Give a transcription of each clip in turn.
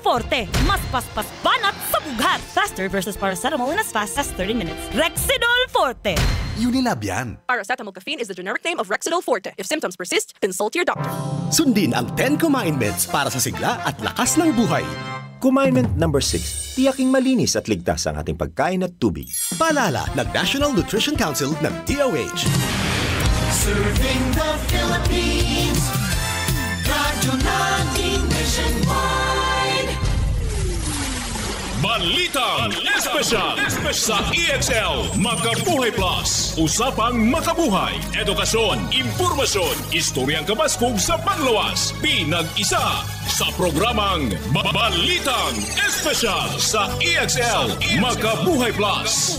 Forte. Mas paspas banat sa bughat. Faster versus paracetamol in as fast as 30 minutes. Rexidol Forte. Unilab yan. Paracetamol caffeine is the generic name of Rexidol Forte. If symptoms persist, consult your doctor. Sundin ang 10 Kumain Meds para sa sigla at lakas ng buhay. Kumain number 6. Tiyaking malinis at ligtas ang ating pagkain at tubig. Paalala ng National Nutrition Council ng DOH. Serving the Philippines. Radyo natin nationwide. Balitang Espesyal sa EXL Makabuhay Plus. Usapang makabuhay, edukasyon, impormasyon, istoryang kabaskog sa panglawas. Pinag-isa sa programang Balitang Espesyal sa EXL Makabuhay Plus.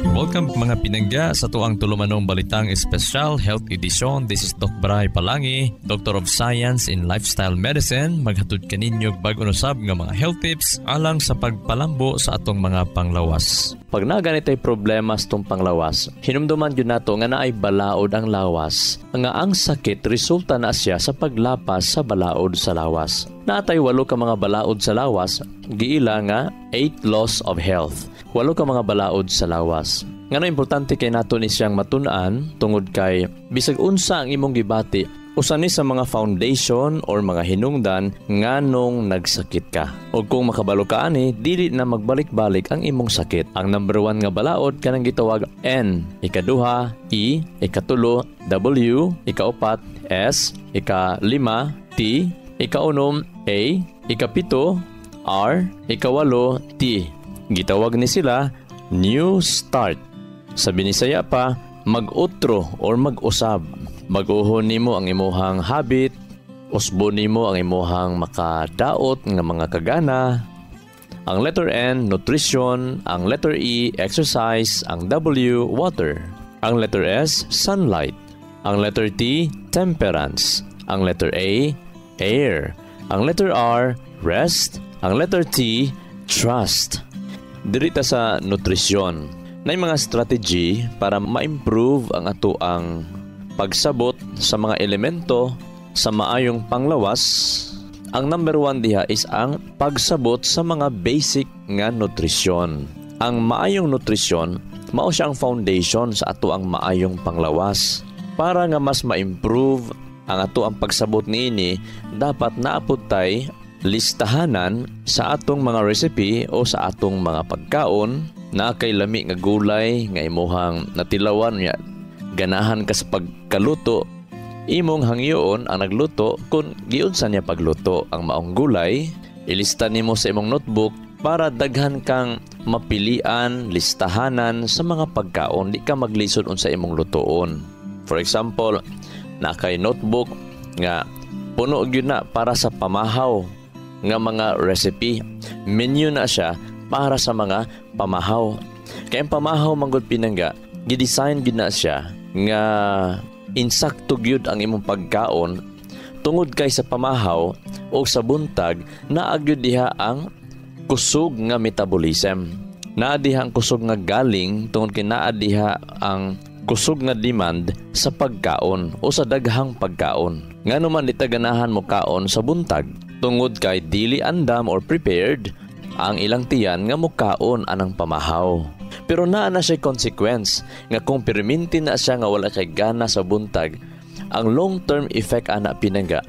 Welcome mga pinangga sa tuang tulumanong Balitang Espesyal Health Edition. This is Doc Bray Palangi, Doctor of Science in Lifestyle Medicine. Maghatod kaninyo bag-o usab nga mga health tips alang sa pagpalambo sa atong mga panglawas. Pag na ganito'y problema sa itong panglawas, hinumduman yun nato nga naay balaod ang lawas. Nga ang sakit resulta na siya sa paglapas sa balaod sa lawas. Natay 8 ka mga balaod sa lawas, giila nga 8 laws of health. 8 ka mga balaod sa lawas. Ngano importante kay nato ni siyang matun-an tungod kay bisag unsa ang imong gibati, usa ni sa mga foundation or mga hinungdan nganong nagsakit ka. O kung makabalo ka ani, dili na magbalik-balik ang imong sakit. Ang number 1 nga balaod kanang gitawag N, ikaduha E, ikatulo W, ikaupat S, ikalima T, ikaunom A, ikapito R, ikawalo T. Gitawag ni sila New Start. Sa Binisaya pa, mag-utro or mag-usab. Mag-uhon nimo ang imuhang habit, usbon nimo ang imuhang makadaot nga mga kagana. Ang letter N, nutrition. Ang letter E, exercise. Ang W, water. Ang letter S, sunlight. Ang letter T, temperance. Ang letter A, air. Ang letter R, rest. Ang letter T, trust. Dirita sa nutrisyon, na mga strategy para ma-improve ang atoang pagsabot sa mga elemento sa maayong panglawas. Ang number 1 diha is ang pagsabot sa mga basic nga nutrisyon. Ang maayong nutrisyon, mao siya ang foundation sa atoang maayong panglawas. Para nga mas ma-improve ang atoang pagsabot niini, dapat naapod tay listahanan sa atong mga recipe o sa atong mga pagkaon na kay lami nga gulay nga imuhang natilawan niya. Ganahan ka sa pagkaluto, imong hangyoon ang nagluto kung giunsa niya pagluto ang maong gulay. Ilista nimo sa imong notebook para daghan kang mapilian, listahanan sa mga pagkaon, di ka maglisod unsa imong lutoon. For example, na kay notebook nga puno gyud na para sa pamahaw nga mga recipe. Menu na siya para sa mga pamahaw. Kaya ang pamahaw manggod pinangga, gidesign gyud na siya nga insakto gyud ang imong pagkaon tungod kay sa pamahaw o sa buntag naa gyud diha ang kusog nga metabolism. Naa diha ang kusog nga galing tungod kay naa diha ang kusog nga demand sa pagkaon o sa daghang pagkaon. Ngano man ditaganahan mo kaon sa buntag tungod kay dili andam or prepared ang ilang tiyan nga mukaon anang pamahaw. Pero naa na siya consequence nga kung perminti na siya nga wala kay gana sa buntag, ang long-term effect ana pinangga,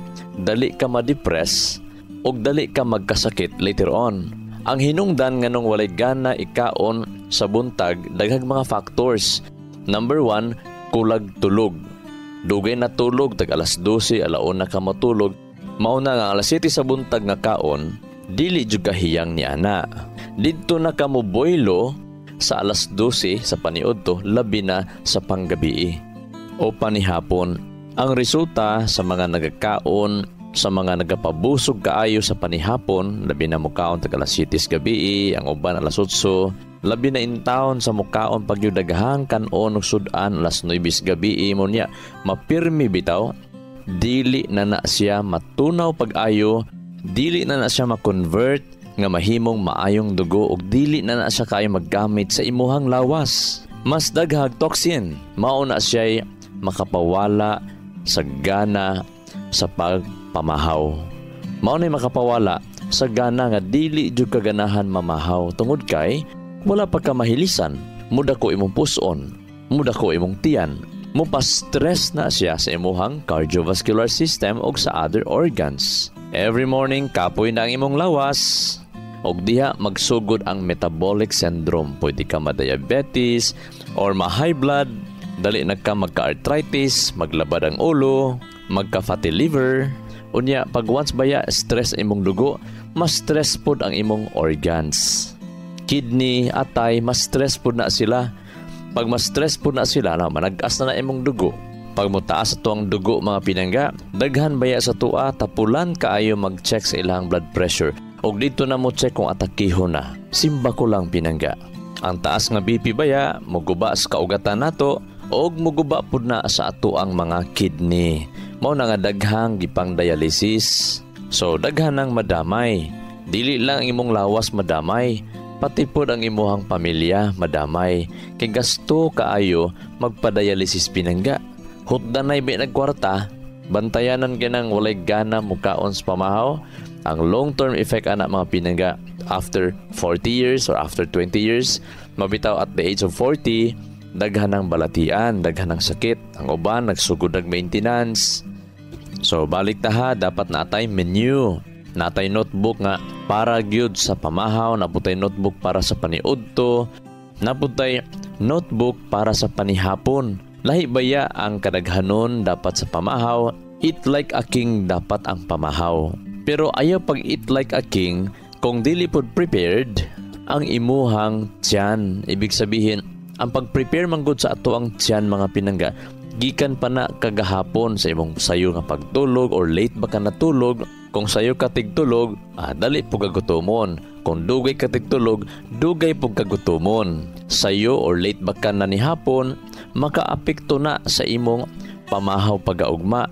dali ka ma-depress o dali ka magkasakit later on. Ang hinungdan nga nung walay gana ikaon sa buntag, daghang mga factors. Number 1, kulag tulog. Dugay na tulog, tag alas 12, alauna ka matulog. Mauna nga alas 7 sa buntag nga kaon, dili jud kahiyang ni ana. Didto na ka mo boylo sa alas 12 sa paniudto, labi na sa panggabi o panihapon. Ang resulta sa mga nagakaon, sa mga nagapabusog kaayo sa panihapon, labi na mukaon tag alas 7 gabi, ang uban alas 8, labi na intawon sa mukaon pagyudagahang kanon ug sudan alas 9 gabi mo niya, mapirmi bitaw. Dili na na siya matunaw pag-ayo, dili na na siya makonvert nga mahimong maayong dugo ug dili na na siya kaayo maggamit sa imuhang lawas. Mas daghag toxin, mao na siya makapawala sa gana sa pagpamahaw. Mao nay makapawala sa gana nga dili jud kaganahan mamahaw tungod kay wala pa ka mahilisan, muda ko imong puson, muda ko imong tiyan, mupa-stress na siya sa imuhang cardiovascular system o sa other organs. Every morning, kapoy na ang imong lawas, og diha magsugod ang metabolic syndrome. Pwede ka ma-diabetes or ma-high blood, dali na ka magka-arthritis, maglabad ang ulo, magka-fatty liver. Unya, pag once baya stress imong dugo, mas stress pod ang imong organs. Kidney, atay, mas stress pod na sila. Pag mas stress pod na sila, manag-as na imong dugo. Pag mutaas sa tuang dugo mga pinangga, daghan baya sa tua, tapulan kaayo mag-check sa ilang blood pressure. Og dito na mo check kung atakiho na. Simba ko lang pinangga. Ang taas nga BP baya, muguba sa kaugatan nato, og muguba pod na sa ato ang mga kidney. Mao na nga daghang gipang dialysis. So daghan nang madamay. Dili lang imong lawas madamay, pati pod ang imuhang pamilya madamay. Kay gasto kaayo magpa-dialysis pinangga. Hutdanay ba nagkwarta, bantayanan kinang walay gana mukaon sa pamahaw. Ang long-term effect anak mga pinangga after 40 years or after 20 years, mabitaw at the age of 40, daghan ng balatian, daghan ng sakit. Ang uban nagsugod ng maintenance. So balik ta dapat natay menu, natay notebook nga para gyud sa pamahaw, naputay notebook para sa paniudto, naputay notebook para sa panihapon. Lahi baya ang kadaghanon dapat sa pamahaw, eat like a king dapat ang pamahaw. Pero ayaw pag eat like a king kung dili pod prepared ang imuhang tiyan. Ibig sabihin, ang pag-prepare manggod sa ato ang tiyan mga pinangga, gikan pa na kagahapon sa imong sayo nga pagtulog or late ba ka natulog. Kung sayo ka tigtulog, dali po kagutomon. Kung dugay ka tigtulog, dugay po kagutomon. Sayo or late ba ka na ni hapon, makaapekto na sa imong pamahaw pagaugma.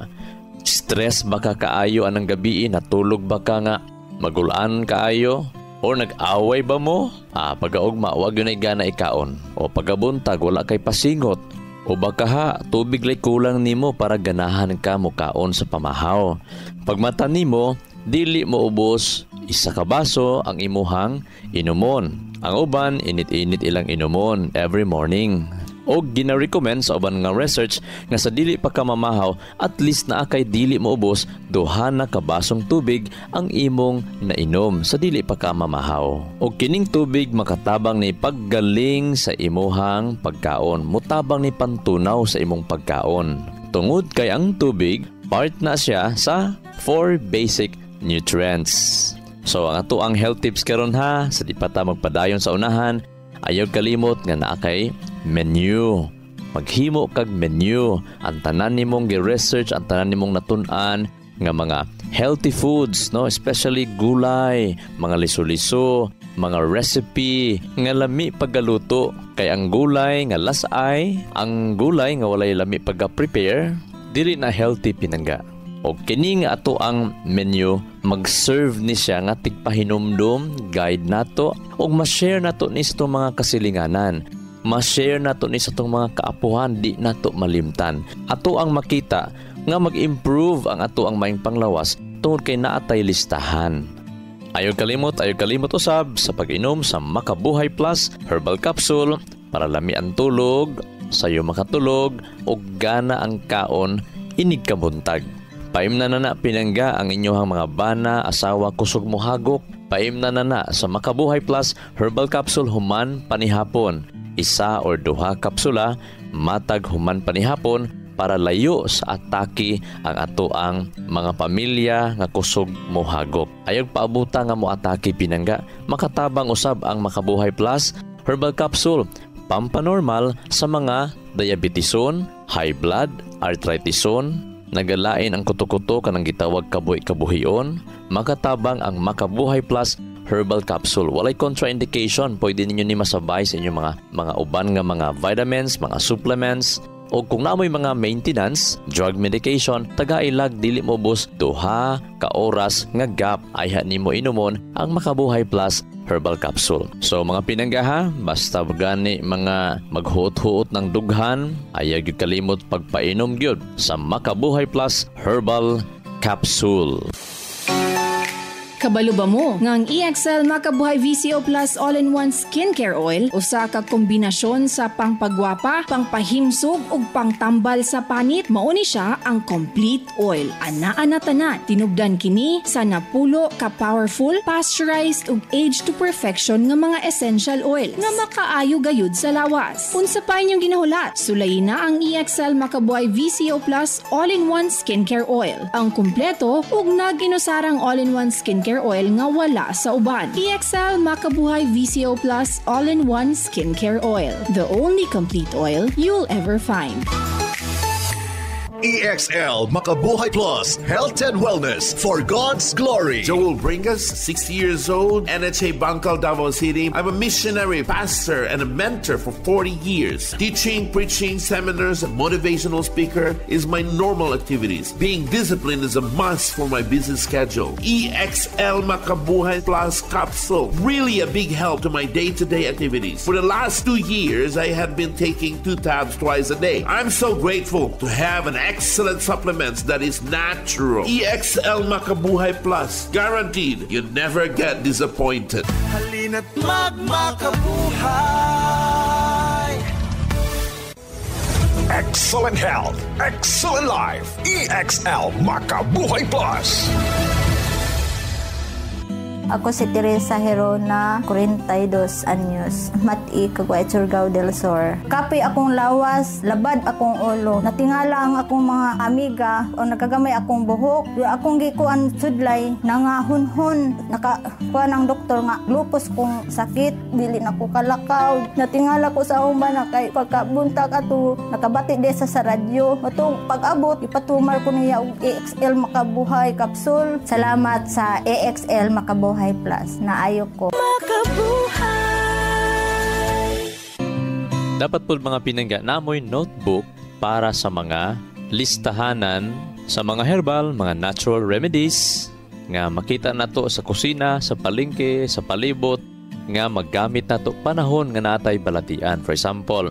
Stress ba ka kaayo anang gabi, natulog ba ka nga magulaan kaayo, or nag-away ba mo? Pagaugma, wag yun ay gana ikaon. O pagabuntag, wala kay pasingot. O baka tubig lay kulang nimo para ganahan ka mukaon sa pamahaw. Pagmata nimo, dili mo ubos, isa ka baso ang imuhang inumon. Ang uban, init-init ilang inumon every morning. O gina-recommend sa uban nga research nga sa dili pa ka mamahaw, at least na kay dili mo ubos, duha na ka basong tubig ang imong nainom sa dili pa ka mamahaw. O kining tubig makatabang ni paggaling sa imuhang pagkaon, mutabang ni pantunaw sa imong pagkaon. Tungod kay ang tubig, part na siya sa 4 basic nutrients. So ang ato ang health tips karon ha, sa di pa ta magpadayon sa unahan, ayaw kalimot nga naa kay menu. Maghimo kag menu. Ang tanan nimong gi-research, ang tanan nimong natun-an nga mga healthy foods, no? Especially gulay, mga liso-liso, mga recipe nga lami paggaluto. Kay ang gulay nga lasay, ang gulay nga walay lami pagga-prepare, dili na healthy pinangga. O kini nga ato ang menu, mag-serve ni siya nga tigpahinumdum, guide nato, o ma-share nato ni sa itong mga kasilinganan. Ma-share nato ni sa itong mga kaapuhan, di nato malimtan. Ato ang makita nga mag-improve ang ato ang maing panglawas tungod kay naatay listahan. Ayaw kalimot usab sa pag-inom sa Makabuhay Plus Herbal Capsule para lami ang tulog, sayo makatulog, o gana ang kaon, inig kabuntag. Paimna na pinangga ang inyong mga bana, asawa, kusog mo hagok. Paimna na sa Makabuhay Plus Herbal Capsule human panihapon. Isa or duha kapsula, matag human panihapon para layo sa atake ang ato ang mga pamilya nga kusog mo hagok. Ayog paabuta nga mo atake pinangga, makatabang usab ang Makabuhay Plus Herbal Capsule. Pampanormal sa mga diabetison, high blood, arthritison, nagalain ang kuto-kuto kanang gitawag kabuhi-kabuhion, makatabang ang Makabuhay Plus Herbal Capsule. Walay contraindication, pwede ninyo ni masabay sa inyong mga uban nga mga vitamins, mga supplements, o kung naamoy mga maintenance, drug medication, taga-ilag dili mo bus duha ka oras nga gap ay nimo inumon ang Makabuhay Plus Herbal Capsule. So mga pinanggaha, basta gani mga maghuot-huot ng dughan, ayaw gyud kalimot pagpainom gyud sa Makabuhay Plus Herbal Capsule. Kabalo ba mo nga ang EXL Makabuhay VCO Plus All-in-One Skincare Oil usa ka kombinasyon sa pangpagwapa, pangpahimsog ug pangtambal sa panit? Mauni siya ang complete oil. Ana-ana tanan, tinubdan kini sa napulo ka powerful, pasteurized ug aged to perfection nga mga essential oils nga makaayo gayud sa lawas. Unsa pa inyong ginahulat? Sulayin na ang EXL Makabuhay VCO Plus All-in-One Skincare Oil. Ang kumpleto ug naginusarang all-in-one skincare oil nga wala sa uban. EXL Makabuhay VCO Plus All-in-One Skincare Oil. The only complete oil you'll ever find. EXL Makabuhay Plus Health and Wellness for God's Glory. Joel Bringas, 60 years old, NHA Bangkal, Davao City. I'm a missionary, pastor, and a mentor for 40 years. Teaching, preaching, seminars, and motivational speaker is my normal activities. Being disciplined is a must for my busy schedule. EXL Makabuhay Plus capsule, really a big help to my day-to-day activities. For the last 2 years, I have been taking 2 tabs twice a day. I'm so grateful to have an excellent supplements that is natural. EXL Makabuhay Plus. Guaranteed, you never get disappointed. Halina't magmakabuhay. Excellent health, excellent life. EXL Makabuhay Plus. Ako si Teresa Herona, 42 anyos, mati Caguay, Surigao del Sur. Kapi akong lawas, labad akong ulo. Natingala ang akong mga amiga o nagagamay akong buhok. Akong gikuan sudlay, nangahunhon. Nakakuha ng doktor nga, lupus kong sakit, dili na ko kalakaw. Natingala ko sa uban na kay pagkabuntag ato, nakabati desa sa radyo. Matong pag-abot, ipatumar ko niya og EXL Makabuhay Capsule. Salamat sa EXL Makabuhay Plus na ayo ko. Makabuhay! Dapat po mga pinangga namoy notebook para sa mga listahanan sa mga herbal, mga natural remedies nga makita nato sa kusina, sa palengke, sa palibot nga maggamit nato panahon nga natay balatian. For example,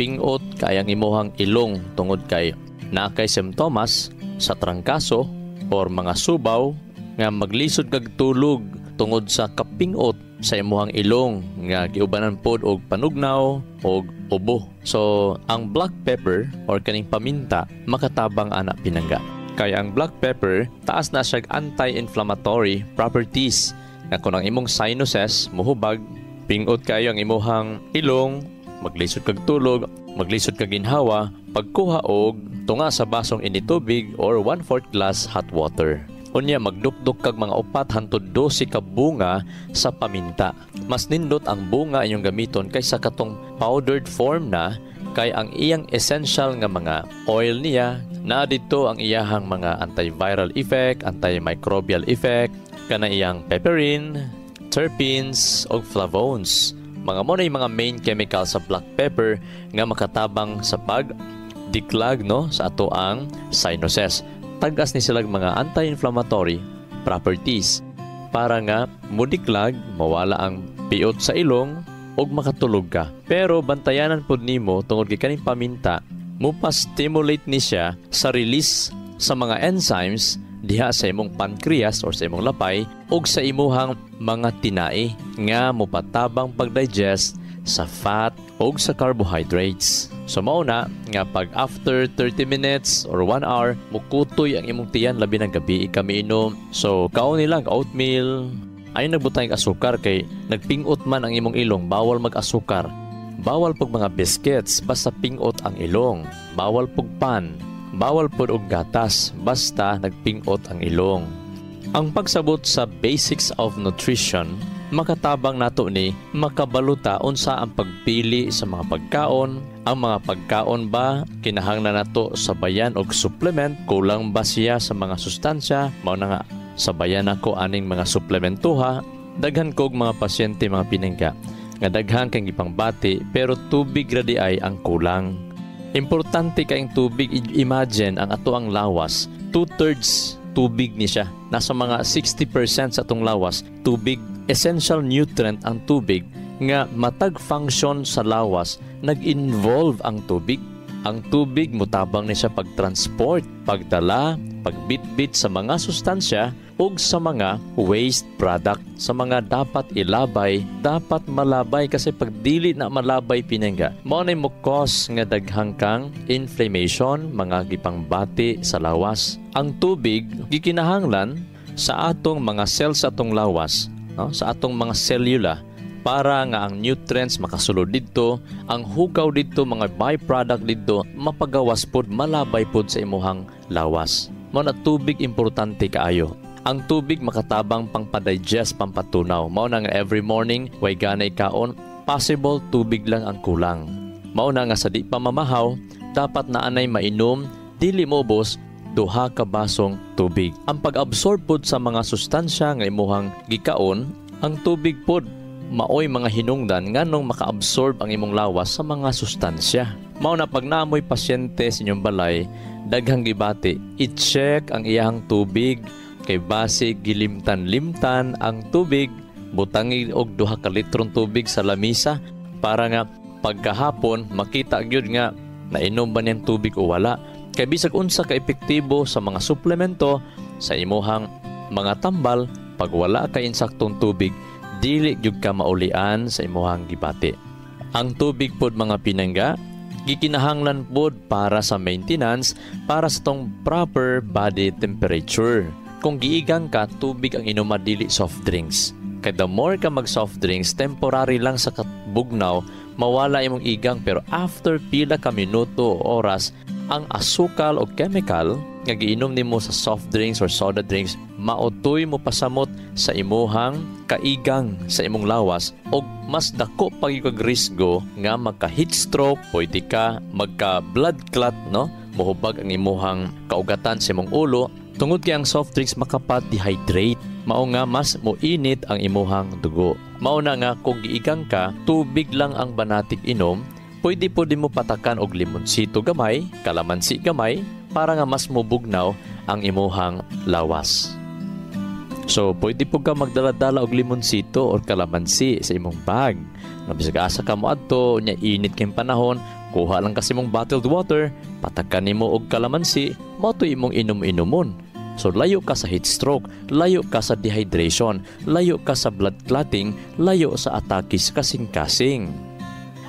pingot kayang imuhang ilong tungod kay nakay simptomas sa trangkaso or mga subaw nga maglisod kag tulog tungod sa kapingot sa imuhang ilong nga giubanan pod og panugnaw og ubo. So, ang black pepper or kaning paminta makatabang ana pinangga. Kaya ang black pepper taas na siya anti-inflammatory properties nga kung ang imong sinuses muhubag, pingot kayo ang imuhang ilong, maglisod kag tulog, maglisod kag ginhawa, pagkuha og tunga sa basong initubig or 1/4 glass hot water. Unya magdukduk kag mga 4 hangtod 12 ka bunga sa paminta. Mas nindot ang bunga inyong gamiton kaysa katong powdered form na kay ang iyang essential nga mga oil niya na dito ang iyahang mga antiviral effect, antimicrobial effect, kana iyang pepperin, terpenes ug flavones. Mga mo na yung mga main chemical sa black pepper nga makatabang sa pagdiklag no sa ato ang sinuses. Tagas ni silang mga anti-inflammatory properties para nga mudiklag, mawala ang piot sa ilong ug makatulog ka. Pero bantayanan pod nimo tungod kay kaning paminta, mupa-stimulate ni siya sa release sa mga enzymes diha sa imong pancreas or sa imong lapay ug sa imuhang mga tinai nga mupatabang pag-digest sa fat ug sa carbohydrates. So mauna nga pag after 30 minutes or 1 hour mukutoy ang imong tiyan labi ng gabi kami inom. So kaon nila oatmeal ay nagbutang asukar kay nagpingot man ang imong ilong, bawal mag-asukar. Bawal pag mga biscuits basta pingot ang ilong. Bawal pag pan. Bawal pud og gatas basta nagpingot ang ilong. Ang pagsabot sa basics of nutrition, makatabang nato ni makabaluta unsa ang pagpili sa mga pagkaon. Ang mga pagkaon ba kinahanglan nato sabayan og supplement, kulang ba siya sa mga sustansya? Mao na nga sabayan ako aning mga suplementuha. Daghan kog mga pasyente mga pinangga nga daghan kang ipangbati pero tubig ra di ay ang kulang. Importante kayong tubig. Imagine ang ato ang lawas 2/3 tubig ni siya. Nasa mga 60% sa atong lawas tubig. Essential nutrient ang tubig nga matag function sa lawas nag-involve ang tubig. Ang tubig mutabang ni siya pagtransport, pagdala, pagbitbit sa mga sustansya ug sa mga waste product, sa mga dapat ilabay, dapat malabay kasi pag dili na malabay pinangga, mao na mo cause nga daghang kang inflammation, mga gipangbati sa lawas. Ang tubig gikinahanglan sa atong mga cells sa atong lawas, no? Sa atong mga cellula para nga ang nutrients makasulod dito, ang hugaw dito, mga byproduct dito mapagawas pod, malabay pod sa imuhang lawas. Mao na tubig importante kaayo. Ang tubig makatabang pangpadigest, pampatunaw. Mao na nga every morning, way ganay kaon, possible tubig lang ang kulang. Mao na nga sa di pa mamahaw, dapat na anay mainom, dili mobos, 2 ka basong tubig. Ang pag-absorb pod sa mga sustansya nga imuhang gikaon, ang tubig pod, maoy mga hinungdan nganong maka-absorb ang imong lawas sa mga sustansya. Mao na pag naamoy pasyente sa inyong balay, daghang gibati, i-check ang iyang tubig, kay base gilimtan-limtan ang tubig, butangi og 2 ka litrong tubig sa lamisa para nga pagkahapon makita gyud nga nainom ba niyang tubig o wala. Kay bisag unsa ka epektibo sa mga suplemento sa imuhang mga tambal, pag wala ka insaktong tubig, dili gyud ka maulian sa imuhang gibati. Ang tubig pod mga pinangga, gikinahanglan pod para sa maintenance, para sa tong proper body temperature. Kung giigang ka, tubig ang inuman, dili soft drinks. Kaya the more ka mag soft drinks, temporary lang sa bugnaw, mawala imong igang, pero after pila ka minuto o oras, ang asukal o chemical nga giinom nimo sa soft drinks or soda drinks, maotoy mo pasamot sa imuhang kaigang sa imong lawas, o mas dako pag kag risgo nga magka heat stroke, pwede ka magka blood clot, no? Mohubag ang imuhang kaugatan sa imong ulo. Tungod kay ang soft drinks makapa-dehydrate, mao nga mas moinit ang imuhang dugo. Mao na nga kung giigang ka, tubig lang ang banatig inom, pwede mo patakan og limonsito gamay, kalamansi gamay, para nga mas mubugnaw ang imuhang lawas. So, pwede po ka magdala-dala og limonsito or kalamansi sa imong bag. Bisag asa ka mo adto, nya init kayong panahon, kuha lang kasi mong bottled water, patakan nimo og kalamansi, mao to imong inom-inomon. So, layo ka sa heat stroke, layo ka sa dehydration, layo ka sa blood clotting, layo sa atake sa kasing-kasing.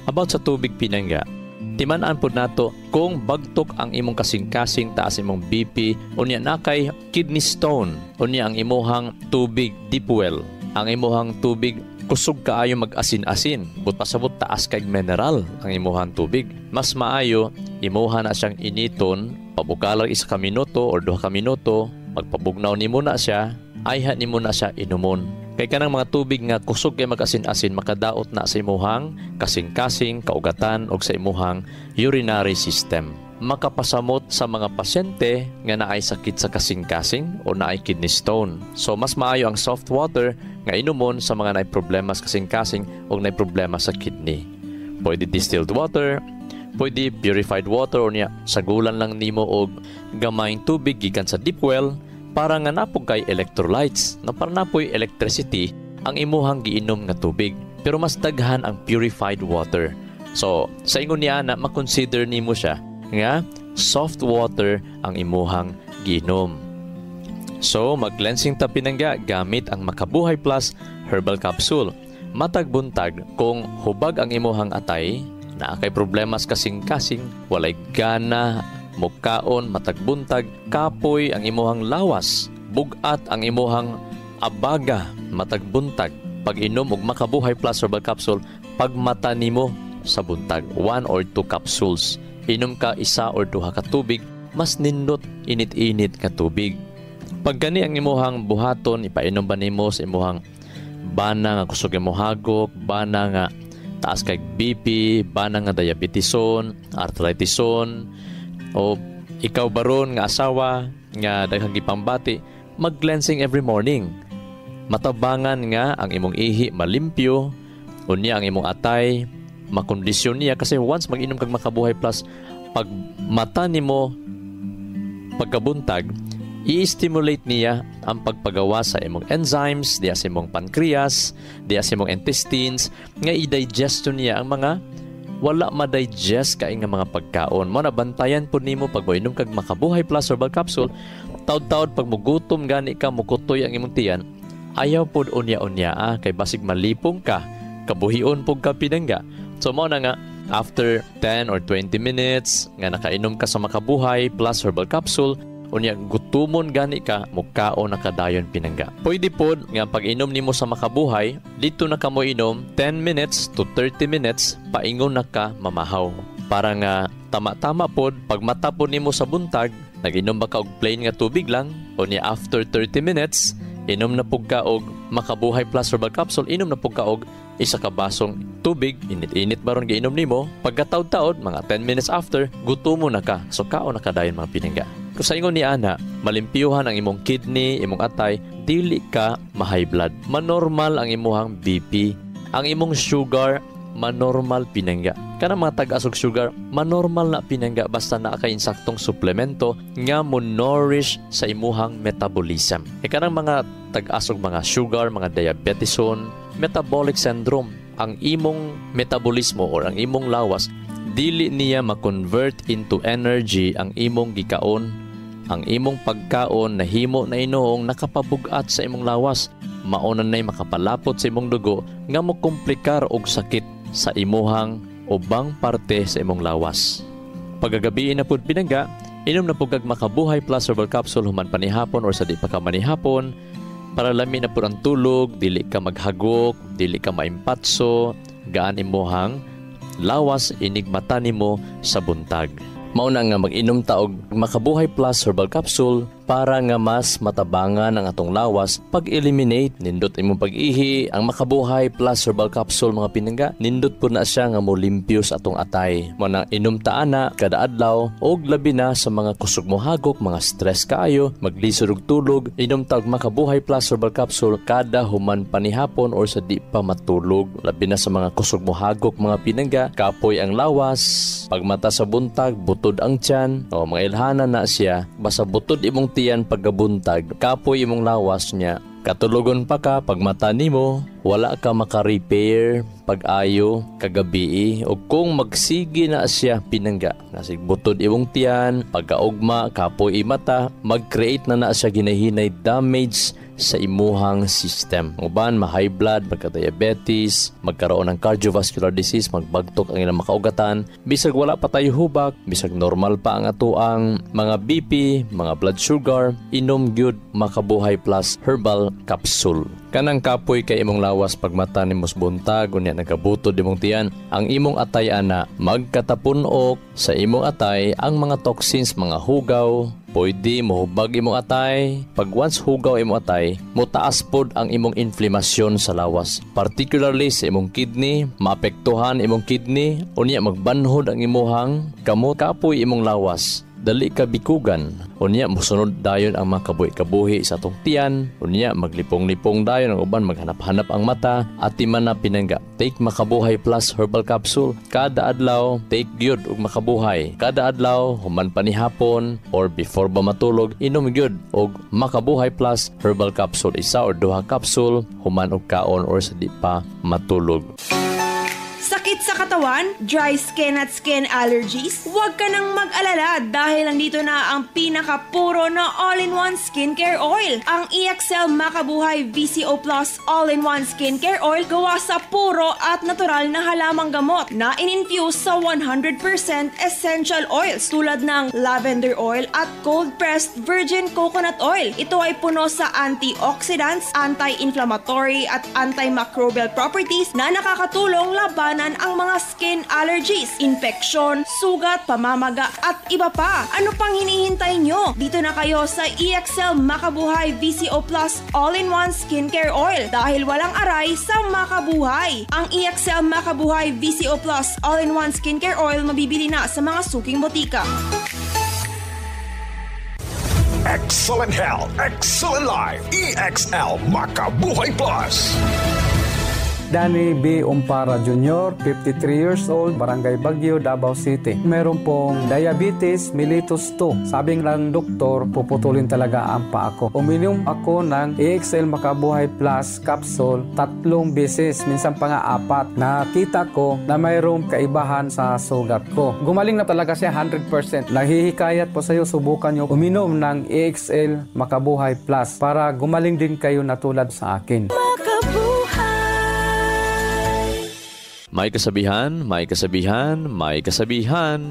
About sa tubig pinangga, timan-an po nato kung bagtok ang imong kasing-kasing, taas imong BP, unya na kay kidney stone, unya ang imuhang tubig deep well, ang imuhang tubig kusog kaayo mag-asin-asin, but pasabot taas kay mineral ang imuhang tubig. Mas maayo, imuha na siyang initon, pabukalang 1 ka minuto or 2 ka minuto, magpabugnaw ni mo na siya, ayha ni mo na siya inumon. Kay kanang mga tubig nga kusog kay mag-asin-asin, makadaot na sa imuhang kasing-kasing, kaugatan, o sa imuhang urinary system. Makapasamot sa mga pasyente nga naay sakit sa kasing-kasing o naay kidney stone. So mas maayo ang soft water nga inumon sa mga naay problema sa kasing-kasing o naay problema sa kidney. Pwede distilled water, pwede purified water, o niya sagulan lang nimo og gamayng tubig gikan sa deep well para nga napog kay electrolytes, na para napoy electricity ang imuhang giinom nga tubig. Pero mas daghan ang purified water. So sa ingon niya na makonsider nimo siya nga soft water ang imuhang giinom. So mag-cleansing ta pinangga gamit ang Makabuhay Plus Herbal Capsule. Matag buntag kung hubag ang imuhang atay, na kay problemas kasing-kasing, walay gana, mukaon, matag buntag, kapoy ang imuhang lawas, bugat ang imuhang abaga, matag buntag, pag inom og Makabuhay Plus Herbal Capsule, pagmata nimo sa buntag, 1 or 2 capsules. Inom ka 1 or 2 ka tubig, mas nindot init-init ka tubig. Pag gani ang imuhang buhaton, ipainom ba nimo sa imuhang bana nga kusog imong hagok, bana nga taas kay BP, bana nga diabetison, arthritison, o ikaw baron nga asawa nga daghang gipambati, mag-cleansing every morning. Matabangan nga ang imong ihi malimpyo, unya ang imong atay makondisyon niya, kasi once mag-inom kag Makabuhay Plus, pag mata nimo pagkabuntag, i-stimulate niya ang pagpagawa sa imong enzymes, diya sa imong pancreas, diya sa imong intestines, nga i-digestion niya ang mga wala ma-digest kay nga mga pagkaon. Mo na bantayan po nimo pag inom kag Makabuhay Plus Herbal Capsule, taod-taod pag mugutom gani ka mukutoy ang imong tiyan, ayaw pod unya-unya kay basig malipong ka, kabuhion pog ka pinangga. So mao na nga after 10 or 20 minutes nga nakainom ka sa Makabuhay Plus Herbal Capsule, unya gutumon gani ka mukhaon na kadayon pinangga. Pwede pod nga pag-inom nimo sa Makabuhay, dito na ka mo inom 10 minutes to 30 minutes paingon na ka mamahaw. Para nga tama-tama pod pag matapon nimo sa buntag, nag-inom ba ka og plain nga tubig lang, unya after 30 minutes inom na pug ka og Makabuhay Plus Herbal Capsule, inom na pug ka og isa ka basong tubig, init-init baron giinom nimo. Pagkataod-taod, mga 10 minutes after, gutumo na ka. So kaon na kadayon mga pinangga. Kung sa ingon ni ana, malimpyuhan ang imong kidney, imong atay, dili ka ma-high blood. Manormal ang imong BP. Ang imong sugar, manormal pinangga. Kana mga tag-asog sugar, manormal na pinangga basta naa kay insaktong suplemento nga mo nourish sa imuhang metabolism. Kanang mga tag-asog mga sugar, mga diabeteson, metabolic syndrome, ang imong metabolismo or ang imong lawas, dili niya ma-convert into energy ang imong gikaon. Ang imong pagkaon na himo na inoong nakapabugat sa imong lawas, maonan na'y makapalapot sa imong dugo nga mo komplikar og sakit sa imuhang ubang parte sa imong lawas. Pagagabiin na pud pinangga, inom na pud kag Makabuhay Plus Herbal Capsule human panihapon or sa di pa ka manihapon, para lami na pud ang tulog, dili ka maghagok, dili ka maimpatso, gaan imuhang lawas inigmata nimo sa buntag. Mauna nga mag-inom ta og Makabuhay Plus Herbal Capsule para nga mas matabangan ang atong lawas pag-eliminate. Nindot imong pag-ihi, ang Makabuhay Plus Herbal Capsule mga pinangga, nindot po na siya nga mo limpyo sa atong atay. Manang inom ta ana kada adlaw og labi na sa mga kusog mo hagok, mga stress kaayo, maglisod og tulog, inom ta og Makabuhay Plus Herbal Capsule kada human panihapon or sa di pa matulog. Labi na sa mga kusog mo hagok mga pinangga, kapoy ang lawas, pagmata sa buntag, butod ang tiyan, o mga ilhana na siya, basta butod imong tiyan paggabuntag, kapoy imong lawas niya. Katulogon pa ka, pagmata nimo, wala ka maka-repair pag-ayo kagabi. O kung magsigi na siya pinangga, nasig butod imong tiyan, pagkaugma, kapoy imata, mag-create na siya ginahinay damage sa imuhang system. Uban, ma-high blood, magka-diabetes, magkaroon ng cardiovascular disease, magbagtok ang ilang makaugatan, bisag wala pa tayo hubak, bisag normal pa ang atuang mga BP, mga blood sugar, inom gyud Makabuhay Plus Herbal Capsule. Kanang kapoy kay imong lawas pagmata nimo sa buntag, unya nagabutod imong tiyan, ang imong atay ana magkatapunok sa imong atay ang mga toxins, mga hugaw, pwede mohubag imong atay. Pag once hugaw imong atay, mutaas pod ang imong inflamasyon sa lawas, particularly sa imong kidney, maapektuhan imong kidney, unya magbanhod ang imuhang kamot. Kapoy imong lawas, dali ka bikugan, unya musunod dayon ang mga kabuhi sa atong tiyan, unya maglipong-lipong dayon ang uban, maghanap-hanap ang mata, at man na pinangga. Take Makabuhay Plus Herbal Capsule kada adlaw, take gyud og Makabuhay kada adlaw human panihapon or before ba matulog, inom gyud og Makabuhay Plus Herbal Capsule, isa or duha capsule human og kaon or sa di pa matulog. Sakit sa katawan, dry skin at skin allergies? Huwag ka nang mag-alala dahil nandito na ang pinakapuro na all-in-one skincare oil. Ang EXL Makabuhay VCO Plus all-in-one skincare oil gawa sa puro at natural na halamang gamot na in-infuse sa 100% essential oils tulad ng lavender oil at cold-pressed virgin coconut oil. Ito ay puno sa antioxidants, anti-inflammatory at antimicrobial properties na nakakatulong laban ang mga skin allergies, infeksyon, sugat, pamamaga at iba pa. Ano pang hinihintay nyo? Dito na kayo sa EXL Makabuhay VCO Plus all-in-one skincare oil dahil walang aray sa Makabuhay. Ang EXL Makabuhay VCO Plus all-in-one skincare oil mabibili na sa mga suking botika. Excellent health, excellent life. EXL Makabuhay Plus. Danny B. Umpara Jr., 53 years old, Barangay Baguio, Davao City. Meron pong diabetes mellitus 2. Sabing lang doktor, puputulin talaga ang paa ko. Uminom ako ng EXL Makabuhay Plus capsule 3 beses, minsan pa nga 4. Nakita ko na mayroong kaibahan sa sugat ko. Gumaling na talaga siya 100%. Nahihikayat po sa iyo, subukan nyo uminom ng EXL Makabuhay Plus para gumaling din kayo na tulad sa akin. May kasabihan, may kasabihan, may kasabihan.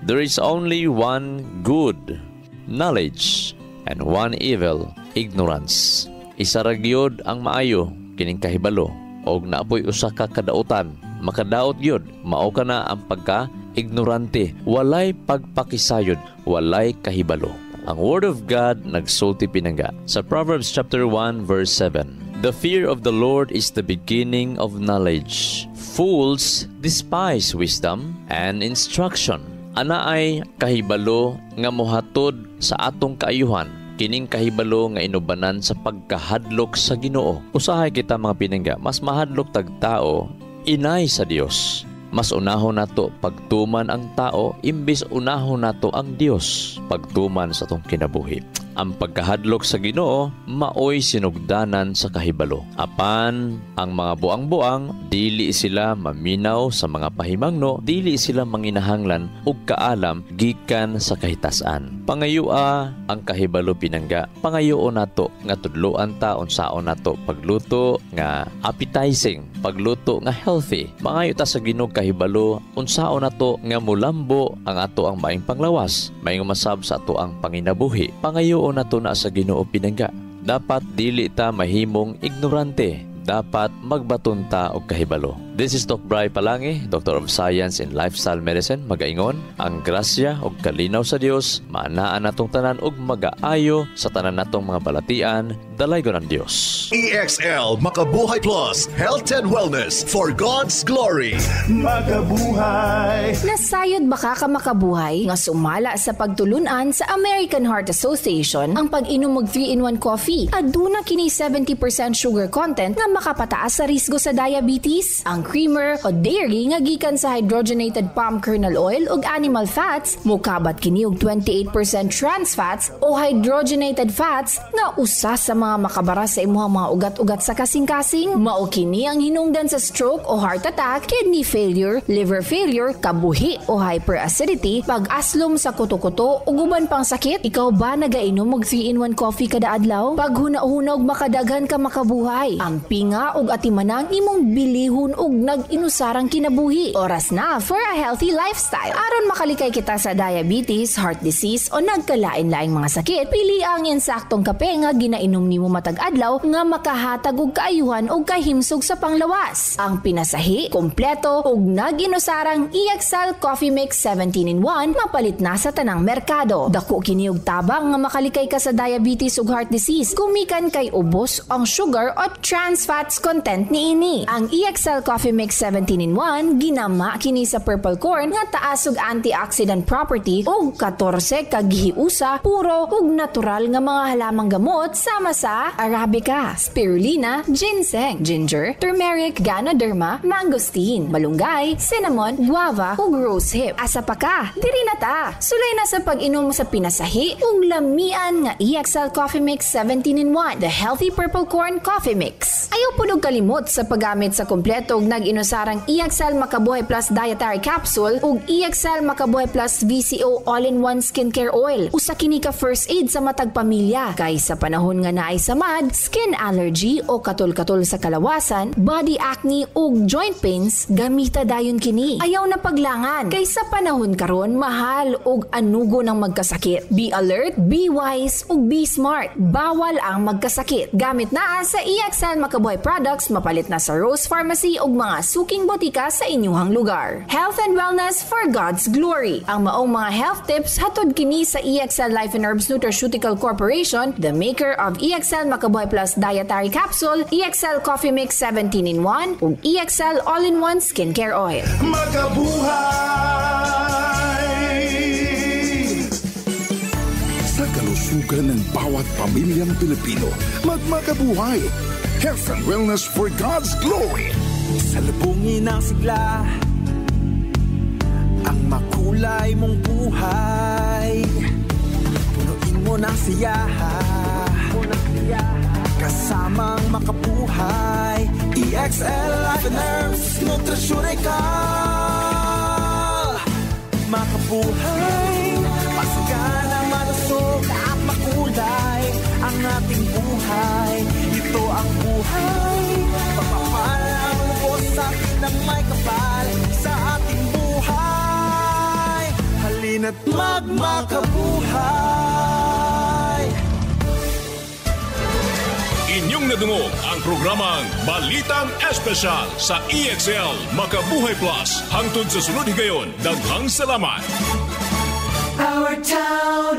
There is only one good, knowledge, and one evil, ignorance. Isa ra gyud ang maayo, kining kahibalo, og naapoy usa ka kadautan. Makadaot gyud, mao kana ang pagka-ignorante. Walay pagpakisayod, walay kahibalo. Ang Word of God nagsulti pinangga. Sa Proverbs chapter 1 verse 7. The fear of the Lord is the beginning of knowledge. Fools despise wisdom and instruction. Ana ay kahibalo nga mohatod sa atong kaayuhan. Kining kahibalo nga inubanan sa pagkahadlok sa Ginoo. Usahay kita mga pinangga, mas mahadlok tag tao inay sa Dios. Mas unahon nato pagtuman ang tao imbis unahon nato ang Dios pagtuman sa atong kinabuhi. Ang pagkahadlok sa Ginoo maoy sinugdanan sa kahibalo. Apan ang mga buang-buang dili sila maminaw sa mga pahimangno, dili sila manginahanglan og kaalam gikan sa kahitasan. Pangayua ang kahibalo pinangga. Pangayoon nato nga tudloan ta unsaon nato pagluto nga appetizing, pagluto nga healthy. Pangayo ta sa Ginoo kahibalo unsaon nato nga mulambo ang ato ang maayong panglawas, maayong masab sa ato ang panginabuhi. Pangayo nato na sa Ginoo pinangga. Dapat dili ta mahimong ignorante. Dapat magbaton ta og kahibalo. This is Doc Bry Palangi, Doctor of Science in Lifestyle Medicine. Magaingon, ang grasya og kalinaw sa Dios maanaan natong tanan og magaayo sa tanan natong mga balatian. Dalaygon ang Dios. EXL Makabuhay Plus, Health and Wellness for God's Glory. Makabuhay. Nasayod baka ka makabuhay nga sumala sa pagtulunan sa American Heart Association ang pag-inom og 3-in-1 coffee. Aduna kini 70% sugar content nga makapataas sa risgo sa diabetes. Ang creamer o dairy nga gikan sa hydrogenated palm kernel oil ug animal fats mukabat kini og 28% trans fats o hydrogenated fats nga usa sa mga makabara sa imuhang mga ugat-ugat sa kasing-kasing. Mao kini ang hinungdan sa stroke o heart attack, kidney failure, liver failure, kabuhi o hyperacidity, pag-aslom sa kuto-kuto ug uban pang sakit. Ikaw ba nagainom og 3-in-1 coffee kada adlaw? Pag huna-huna og makadaghan ka makabuhay. Ang pinga ug atimanang imong bilihon ug nag-inusarang kinabuhi. Oras na for a healthy lifestyle. Aron makalikay kita sa diabetes, heart disease o nagkalain-laing mga sakit, pili ang insaktong kape nga ginainom nimo matag adlaw nga makahatag og kaayuhan og kahimsog sa panglawas. Ang pinasahi, kompleto ug nag-inusarang EXL Coffee Mix 17-in-1 mapalit na sa tanang merkado. Dako kini og tabang nga makalikay ka sa diabetes ug heart disease. Gumikan kay ubos ang sugar o trans fats content niini. Ang EXL Coffee Mix 17-in-1 ginama kini sa purple corn nga taas og antioxidant property ug 14 ka gihiusa puro ug natural nga mga halamang gamot sama sa arabica, spirulina, ginseng, ginger, turmeric, ganoderma, mangosteen, malunggay, cinnamon, guava ug rosehip. Asa pa ka? Diri na ta. Sulay na sa pag-inom sa pinasahi ug lamian nga EXL Coffee Mix 17-in-1, the healthy purple corn coffee mix. Ayaw punog kalimot sa paggamit sa kompleto ug nag-inusarang EXL Makabuhay Plus Dietary Capsule ug EXL Makabuhay Plus VCO All-in-One Skincare Oil. Usa kini ka first aid sa matag pamilya kay sa panahon nga naay samad, skin allergy o katol-katol sa kalawasan, body acne ug joint pains, gamita dayon kini. Ayaw na paglangan kay sa panahon karon mahal ug anugo ng magkasakit. Be alert, be wise ug be smart. Bawal ang magkasakit. Gamit na sa EXL Makabuhay products mapalit na sa Rose Pharmacy ug mga suking botika sa inyuhang lugar. Health and wellness for God's glory. Ang maong mga health tips hatod kini sa EXL Life and Herbs Nutraceutical Corporation, the maker of EXL Makabuhay Plus Dietary Capsule, EXL Coffee Mix 17-in-1 ug EXL All-in-One Skincare Oil. Makabuhay! Sa kalusugan ng bawat pamilyang Pilipino, magmakabuhay! Health and wellness for God's glory! Salubungin ang sigla, ang makulay mong buhay. Punuin mo ng siyaha, kasamang makabuhay. EXL Life and Herbs Nutraceutical. Makabuhay, pasagana, malusog at makulay ang ating buhay. Ito ang buhay, pagpapalang lubos sa atin ng may kapal sa ating buhay. Halina't magmakabuhay. Inyong nadungog ang programang Balitang Espesyal sa EXL Makabuhay Plus. Hangtod sa sunod higayon, daghang salamat. Our town.